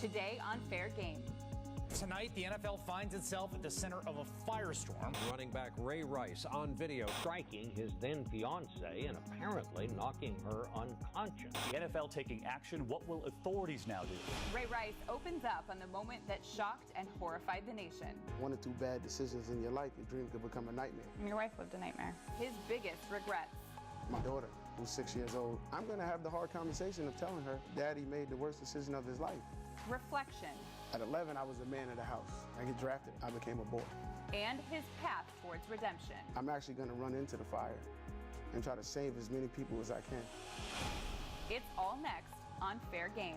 Today on Fair Game. Tonight, the NFL finds itself at the center of a firestorm. Running back Ray Rice on video striking his then fiancée and apparently knocking her unconscious. The NFL taking action. What will authorities now do? Ray Rice opens up on the moment that shocked and horrified the nation. One or two bad decisions in your life, your dream could become a nightmare. Your wife lived a nightmare. His biggest regrets. My daughter, who's 6 years old, I'm going to have the hard conversation of telling her Daddy made the worst decision of his life. Reflection. At 11, I was the man of the house. I get drafted, I became a boy. And his path towards redemption. I'm actually going to run into the fire and try to save as many people as I can. It's all next on Fair Game.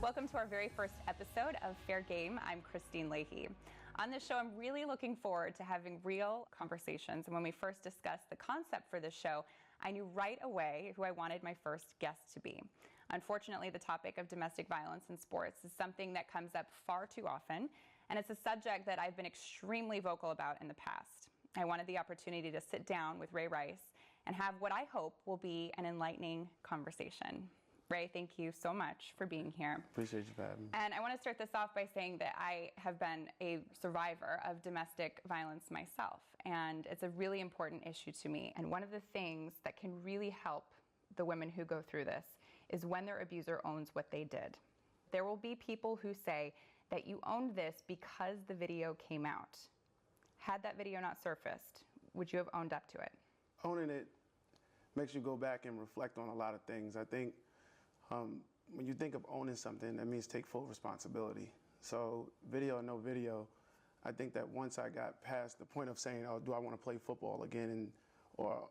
Welcome to our very first episode of Fair Game. I'm Kristine Leahy. On this show, I'm really looking forward to having real conversations. And when we first discussed the concept for this show, I knew right away who I wanted my first guest to be. Unfortunately, the topic of domestic violence in sports is something that comes up far too often, and it's a subject that I've been extremely vocal about in the past. I wanted the opportunity to sit down with Ray Rice and have what I hope will be an enlightening conversation. Ray, thank you so much for being here. Appreciate you for having me. And I want to start this off by saying that I have been a survivor of domestic violence myself, and it's a really important issue to me. And one of the things that can really help the women who go through this is when their abuser owns what they did. There will be people who say that you owned this because the video came out. Had that video not surfaced, would you have owned up to it? Owning it makes you go back and reflect on a lot of things. I think when you think of owning something, that means take full responsibility. So video or no video, I think that once I got past the point of saying, oh, do I want to play football again, or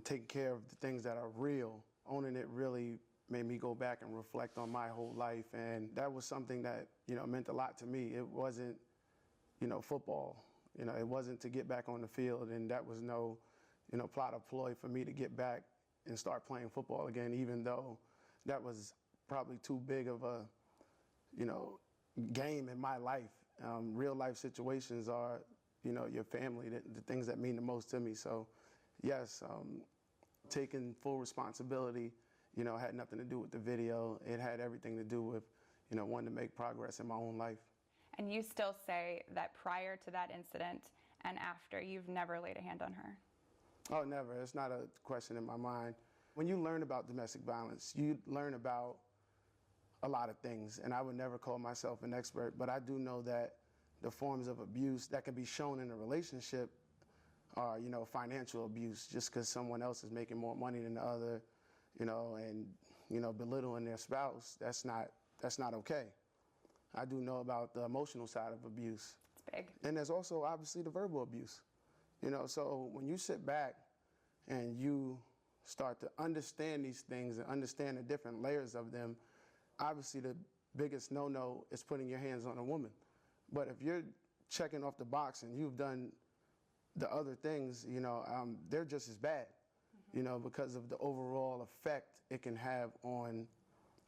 taking care of the things that are real, owning it really made me go back and reflect on my whole life. And that was something that, meant a lot to me. It wasn't, football. It wasn't to get back on the field, and that was no, plot or ploy for me to get back and start playing football again, even though that was probably too big of a, game in my life. Real life situations are, your family, the things that mean the most to me. So, yes, taking full responsibility, had nothing to do with the video. It had everything to do with, wanting to make progress in my own life. And you still say that prior to that incident and after, you've never laid a hand on her? Oh, never. It's not a question in my mind. When you learn about domestic violence, you learn about a lot of things, and I would never call myself an expert, but I do know that the forms of abuse that can be shown in a relationship are, financial abuse, just because someone else is making more money than the other, and, belittling their spouse. That's not okay. I do know about the emotional side of abuse. It's big. And there's also obviously the verbal abuse, so when you sit back and you start to understand these things and understand the different layers of them, obviously the biggest no-no is putting your hands on a woman. But if you're checking off the box and you've done the other things, they're just as bad, because of the overall effect it can have on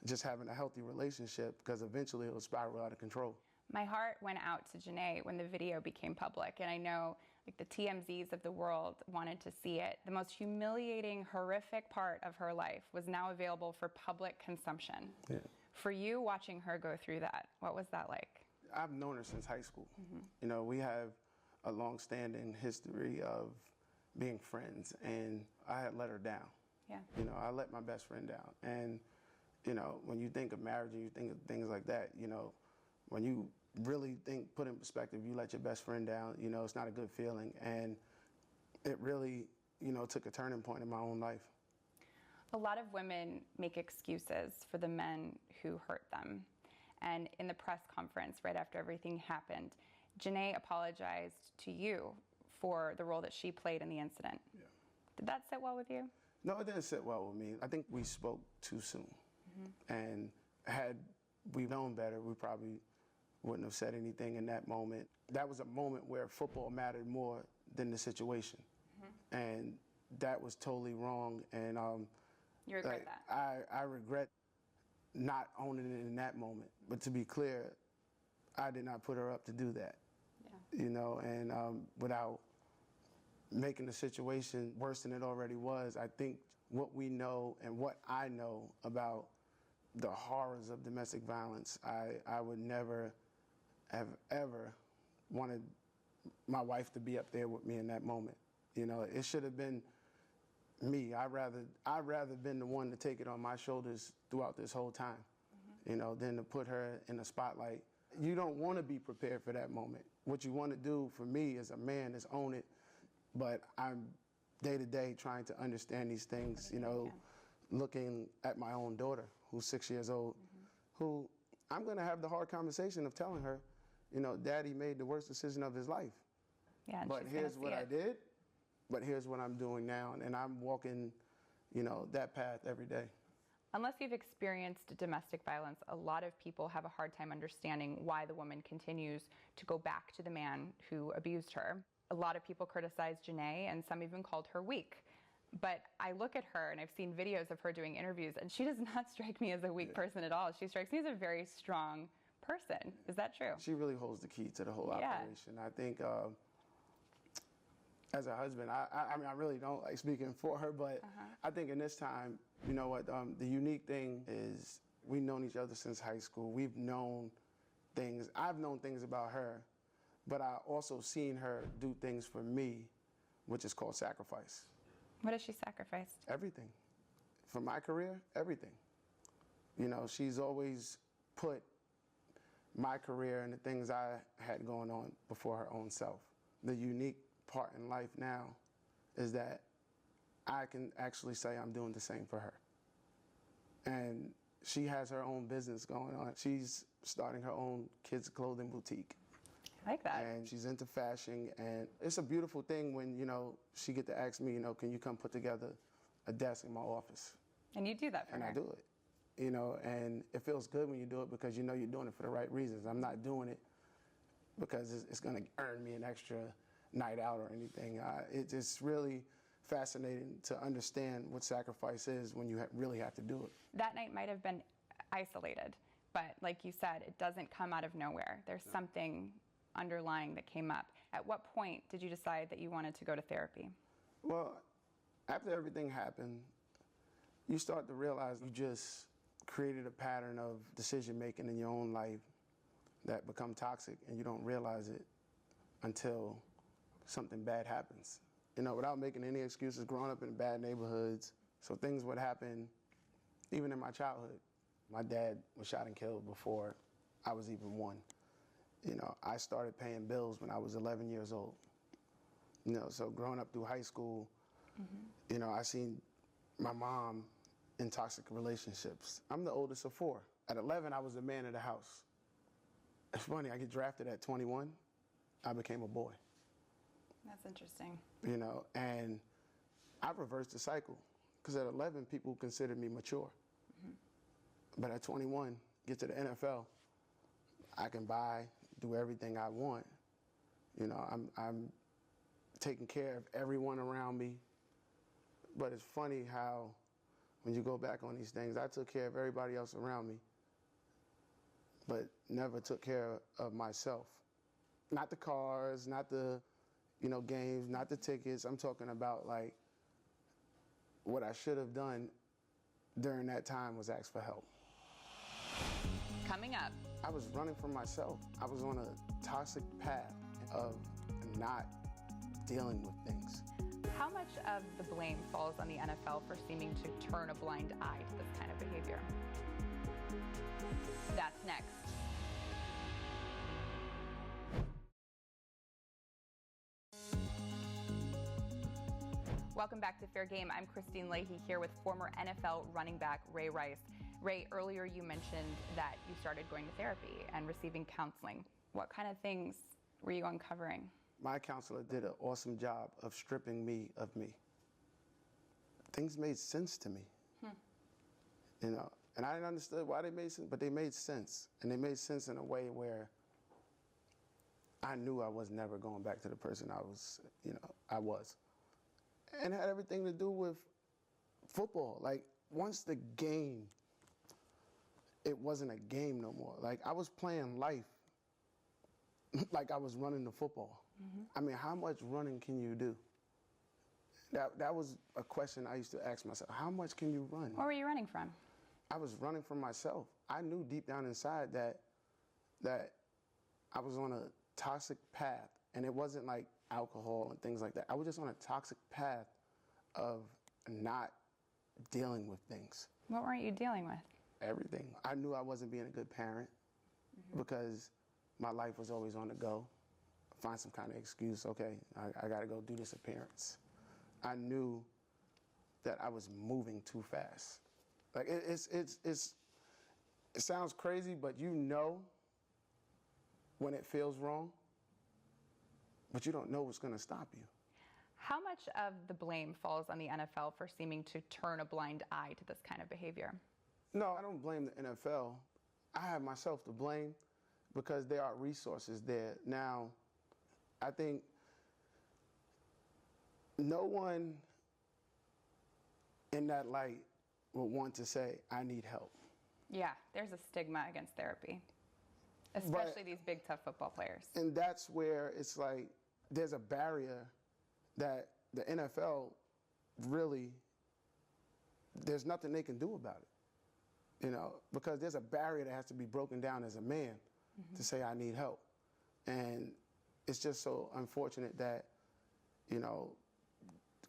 just having a healthy relationship, because eventually it'll spiral out of control. My heart went out to Janae when the video became public, and I know the TMZs of the world wanted to see it. The most humiliating, horrific part of her life was now available for public consumption. Yeah. For you, watching her go through that, what was that like? I've known her since high school. We have a long-standing history of being friends, and I had let her down. Yeah. I let my best friend down. And, when you think of marriage and you think of things like that, when you really put in perspective, you let your best friend down, it's not a good feeling. And it really, took a turning point in my own life. A lot of women make excuses for the men who hurt them. And in the press conference right after everything happened, Janae apologized to you for the role that she played in the incident. Yeah. Did that sit well with you? No, it didn't sit well with me. I think we spoke too soon. And had we known better, we probably wouldn't have said anything in that moment. That was a moment where football mattered more than the situation. And that was totally wrong. And you regret that? I regret not owning it in that moment. But to be clear, I did not put her up to do that. Yeah. And without making the situation worse than it already was. I think what we know and what I know about the horrors of domestic violence, I would never have ever wanted my wife to be up there with me in that moment. You know, it should have been me. I'd rather been the one to take it on my shoulders throughout this whole time, you know, than to put her in the spotlight. You don't want to be prepared for that moment. What you want to do for me as a man is own it, but I'm day to day trying to understand these things, you know, looking at my own daughter who's 6 years old, who I'm going to have the hard conversation of telling her, you know, Daddy made the worst decision of his life. Yeah, but here's what I did, but here's what I'm doing now. And I'm walking, you know, that path every day. Unless you've experienced domestic violence, a lot of people have a hard time understanding why the woman continues to go back to the man who abused her. A lot of people criticize Janae, and some even called her weak. But I look at her, and I've seen videos of her doing interviews, and she does not strike me as a weak person at all. She strikes me as a very strong person. Is that true? She really holds the key to the whole operation. I think as a husband, I mean, I really don't like speaking for her, but I think in this time, you know what, the unique thing is we've known each other since high school. We've known things. I've known things about her, but I also seen her do things for me, which is called sacrifice. What has she sacrificed? Everything. For my career, everything. You know, she's always put my career and the things I had going on before her own self. The unique part in life now is that I can actually say I'm doing the same for her. And she has her own business going on. She's starting her own kids' clothing boutique. I like that. And she's into fashion, and it's a beautiful thing when, you know, she get to ask me, you know, can you come put together a desk in my office? And you do that for her. And I do it, you know, and it feels good when you do it because you know you're doing it for the right reasons. I'm not doing it because it's going to earn me an extra night out or anything. It's really fascinating to understand what sacrifice is when you really have to do it. That night might have been isolated, but like you said, it doesn't come out of nowhere. There's something underlying that came up. At what point did you decide that you wanted to go to therapy? Well, after everything happened, you start to realize you just created a pattern of decision making in your own life that become toxic, and you don't realize it until something bad happens. You know, without making any excuses, growing up in bad neighborhoods, so things would happen even in my childhood. My dad was shot and killed before I was even one. You know, I started paying bills when I was 11 years old. You know, so growing up through high school, you know, I seen my mom in toxic relationships. I'm the oldest of 4. At 11, I was the man of the house. It's funny, I get drafted at 21, I became a boy. That's interesting. You know, and I reversed the cycle, because at 11, people considered me mature. But at 21, get to the NFL, I can buy, do everything I want. You know, I'm taking care of everyone around me. But it's funny how, when you go back on these things, I took care of everybody else around me, but never took care of myself. Not the cars, not the, you know, games, not the tickets. I'm talking about, like, what I should have done during that time was ask for help. Coming up. I was running from myself. I was on a toxic path of not dealing with things. How much of the blame falls on the NFL for seeming to turn a blind eye to this kind of behavior? That's next. Welcome back to Fair Game. I'm Kristine Leahy here with former NFL running back Ray Rice. Ray, earlier you mentioned that you started going to therapy and receiving counseling. What kind of things were you uncovering? My counselor did an awesome job of stripping me of me. Things made sense to me. You know, and I didn't understand why they made sense, but they made sense. And they made sense in a way where I knew I was never going back to the person I was. And it had everything to do with football. Like, once the game, it wasn't a game no more. Like, I was playing life like I was running the football. I mean, how much running can you do? That was a question I used to ask myself. How much can you run? What were you running from? I was running from myself. I knew deep down inside that I was on a toxic path, and it wasn't like alcohol and things like that. I was just on a toxic path of not dealing with things. What weren't you dealing with? Everything. I knew I wasn't being a good parent because my life was always on the go. Find some kind of excuse. Okay, I got to go do this appearance. I knew that I was moving too fast. Like it sounds crazy, but you know when it feels wrong, but you don't know what's going to stop you. How much of the blame falls on the NFL for seeming to turn a blind eye to this kind of behavior? No, I don't blame the NFL. I have myself to blame because there are resources there. Now, I think no one in that light will want to say, I need help. Yeah, there's a stigma against therapy, especially these big, tough football players. And that's where it's like there's a barrier that the NFL really, there's nothing they can do about it, you know, because there's a barrier that has to be broken down as a man to say, I need help. And it's just so unfortunate that, you know,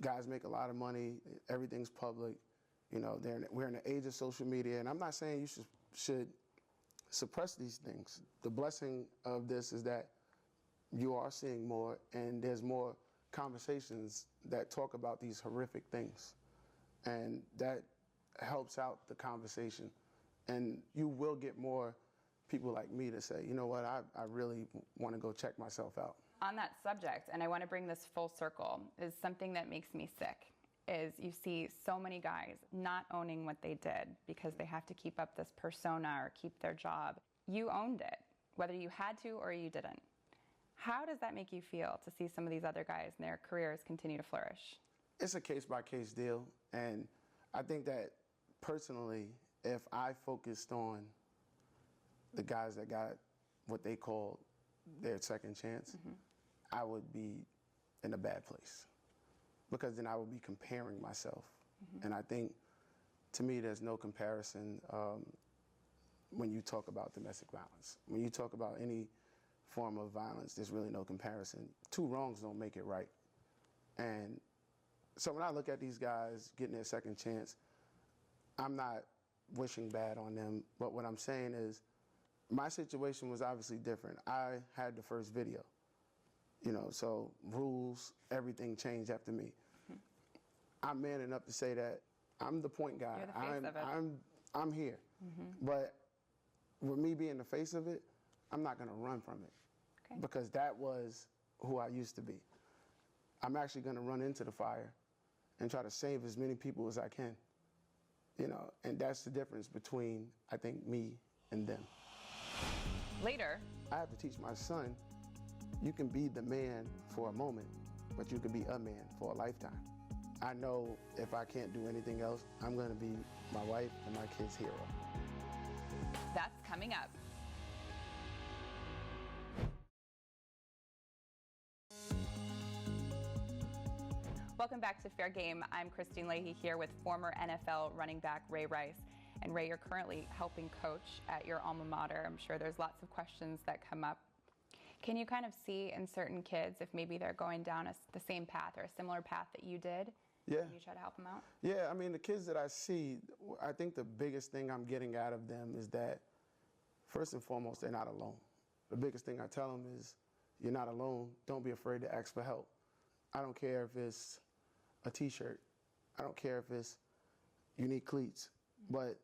guys make a lot of money, everything's public, you know, we're in the age of social media, and I'm not saying you should suppress these things. The blessing of this is that you are seeing more, and there's more conversations that talk about these horrific things, and that helps out the conversation. And you will get more people like me to say, you know what, I really want to go check myself out. On that subject, and I want to bring this full circle, is something that makes me sick, is you see so many guys not owning what they did because they have to keep up this persona or keep their job. You owned it, whether you had to or you didn't. How does that make you feel to see some of these other guys and their careers continue to flourish? It's a case-by-case deal, and I think that personally, if I focused on the guys that got what they call their second chance, I would be in a bad place, because then I would be comparing myself. And I think, to me, there's no comparison when you talk about domestic violence. When you talk about any form of violence, there's really no comparison. Two wrongs don't make it right. And so when I look at these guys getting their second chance, I'm not wishing bad on them, but what I'm saying is my situation was obviously different. I had the first video, you know, so rules, everything changed after me. I'm man enough to say that I'm the point guy. You're the face of it. I'm here. But with me being the face of it, I'm not going to run from it, because that was who I used to be. I'm actually going to run into the fire and try to save as many people as I can, you know, and that's the difference between, I think, me and them. Later, I have to teach my son, you can be the man for a moment, but you can be a man for a lifetime. I know if I can't do anything else, I'm going to be my wife and my kid's hero. that's coming up. Welcome back to Fair Game. I'm Kristine Leahy here with former NFL running back Ray Rice. And Ray, you're currently helping coach at your alma mater. I'm sure there's lots of questions that come up. Can you kind of see in certain kids if maybe they're going down the same path or a similar path that you did? Yeah. Can you try to help them out? Yeah, I mean, the kids that I see, I think the biggest thing I'm getting out of them is that, first and foremost, they're not alone. The biggest thing I tell them is, you're not alone. Don't be afraid to ask for help. I don't care if it's a T-shirt. I don't care if it's you need cleats. But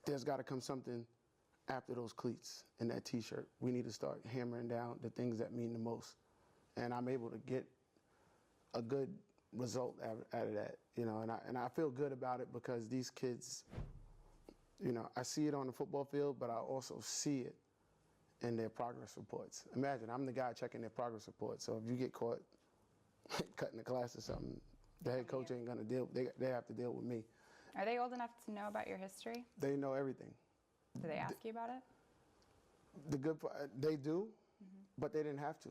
there's got to come something after those cleats and that T-shirt. We need to start hammering down the things that mean the most. And I'm able to get a good result out of that, you know, and I feel good about it because these kids, you know, I see it on the football field, but I also see it in their progress reports. Imagine, I'm the guy checking their progress reports, so if you get caught cutting the class or something, the head coach ain't gonna deal, they have to deal with me. Are they old enough to know about your history? They know everything. Do they ask you about it? The good part, they do, but they didn't have to.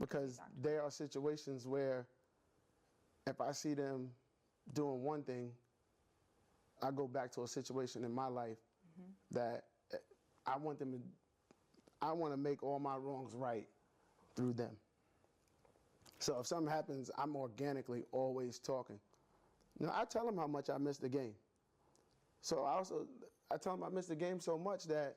Because there are situations where if I see them doing one thing, I go back to a situation in my life that I want them to, I want to make all my wrongs right through them. So if something happens, I'm organically always talking. Now, I tell them how much I missed the game. So I tell them I missed the game so much that,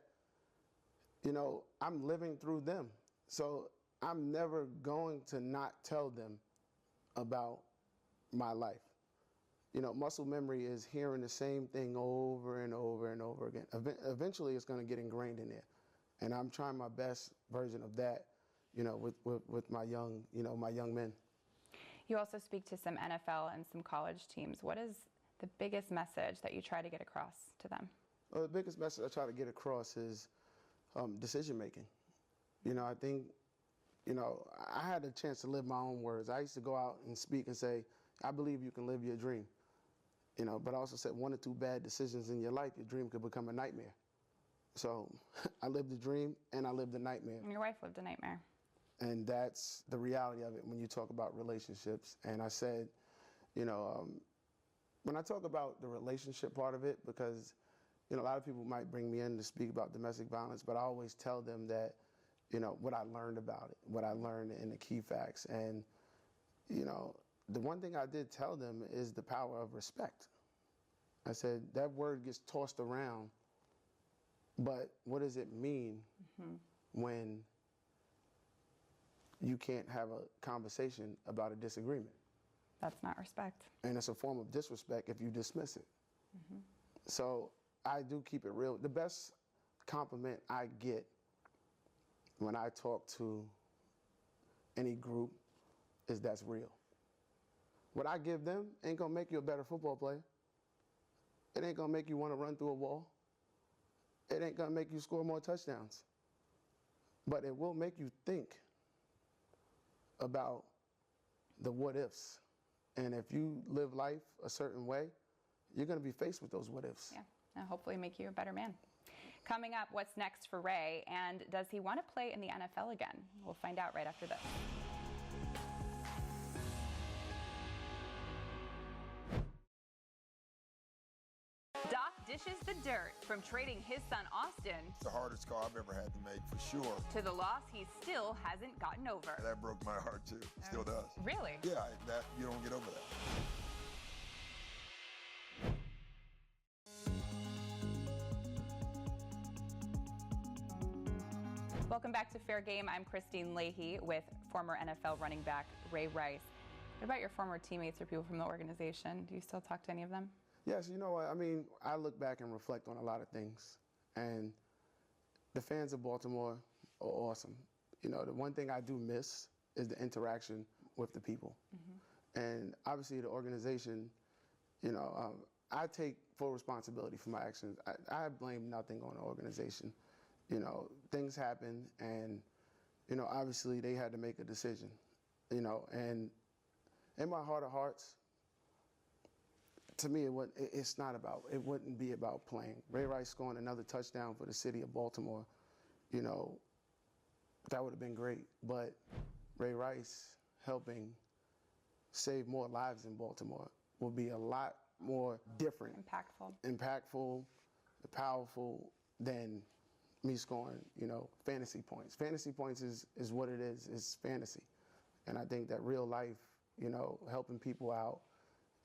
you know, I'm living through them. So I'm never going to not tell them about my life. You know, muscle memory is hearing the same thing over and over and over again. Eventually, it's going to get ingrained in there. And I'm trying my best version of that, you know, with my young, you know, my young men. You also speak to some NFL and some college teams. What is the biggest message that you try to get across to them? Well, the biggest message I try to get across is decision making. You know, I think, you know, I had a chance to live my own words. I used to go out and speak and say, I believe you can live your dream. You know, but I also said 1 or 2 bad decisions in your life, your dream could become a nightmare. So I lived the dream and I lived the nightmare. And your wife lived a nightmare. And that's the reality of it when you talk about relationships. And I said, you know, when I talk about the relationship part of it, because, you know, a lot of people might bring me in to speak about domestic violence, but I always tell them that, you know, what I learned about it, what I learned in the key facts. And, you know, the one thing I did tell them is the power of respect. I said, that word gets tossed around, but what does it mean when you can't have a conversation about a disagreement? That's not respect. And it's a form of disrespect if you dismiss it. So I do keep it real. The best compliment I get when I talk to any group is that's real. What I give them ain't gonna make you a better football player. It ain't gonna make you wanna run through a wall. It ain't gonna make you score more touchdowns. But it will make you think about the what ifs. And if you live life a certain way, you're gonna be faced with those what ifs. Yeah, and hopefully make you a better man. Coming up, what's next for Ray, and does he want to play in the NFL again? We'll find out right after this. Doc dishes the dirt from trading his son Austin It's the hardest call I've ever had to make, for sure. to the loss he still hasn't gotten over. That broke my heart, too. Still does. Really? Yeah, that you don't get over that. Welcome back to Fair Game. I'm Kristine Leahy with former NFL running back Ray Rice. What about your former teammates or people from the organization? Do you still talk to any of them? Yes, you know what? I mean, I look back and reflect on a lot of things. And the fans of Baltimore are awesome. You know, the one thing I do miss is the interaction with the people. And obviously the organization, you know, I take full responsibility for my actions. I blame nothing on the organization. You know, things happen and, you know, obviously they had to make a decision, you know, and in my heart of hearts, to me, it wouldn't be about playing. Ray Rice scoring another touchdown for the city of Baltimore, you know, that would have been great. But Ray Rice helping save more lives in Baltimore will be a lot more different, impactful, powerful than me scoring, you know, fantasy points. Fantasy points is what it is. It's fantasy. And I think that real life, you know, helping people out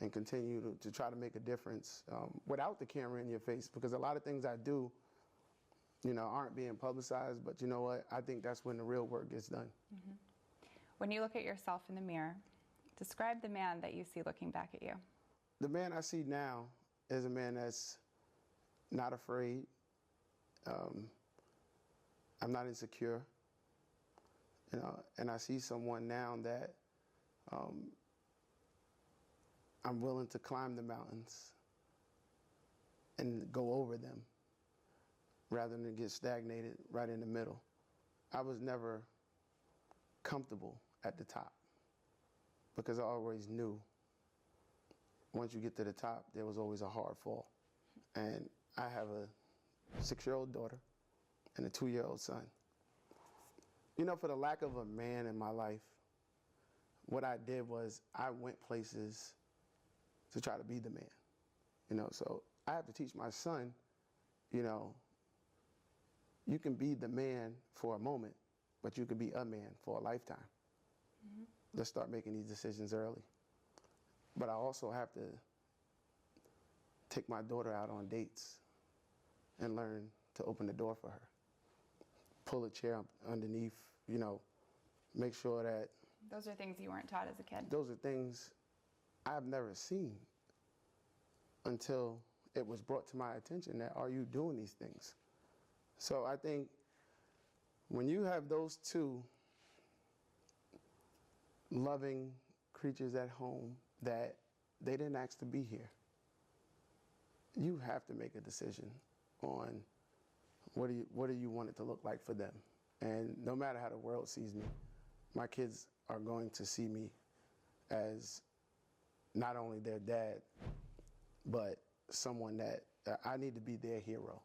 and continue to try to make a difference without the camera in your face, because a lot of things I do, you know, aren't being publicized, but you know what? I think that's when the real work gets done. When you look at yourself in the mirror, describe the man that you see looking back at you. The man I see now is a man that's not afraid. I'm not insecure, you know, and I see someone now that I'm willing to climb the mountains and go over them rather than get stagnated right in the middle. I was never comfortable at the top because I always knew once you get to the top, there was always a hard fall. And I have a 6-year-old daughter and a 2-year-old son. You know, for the lack of a man in my life, what I did was I went places to try to be the man, you know. So I have to teach my son, you know, you can be the man for a moment, but you can be a man for a lifetime. Mm-hmm. Let's start making these decisions early. But I also have to take my daughter out on dates and learn to open the door for her. Pull a chair up underneath, you know, make sure that... Those are things you weren't taught as a kid. Those are things I've never seen until it was brought to my attention that, are you doing these things? So I think when you have those two loving creatures at home that they didn't ask to be here, you have to make a decision on what do you want it to look like for them. And no matter how the world sees me, my kids are going to see me as not only their dad, but someone that I need to be their hero.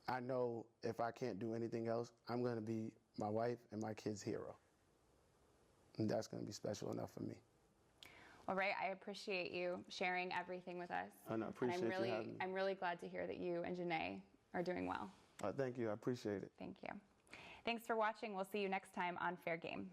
I know if I can't do anything else, I'm going to be my wife and my kids' hero. And that's going to be special enough for me. Well, Ray, I appreciate you sharing everything with us. And I appreciate you having me. I'm really glad to hear that you and Janae are doing well. Thank you. I appreciate it. Thank you. Thanks for watching. We'll see you next time on Fair Game.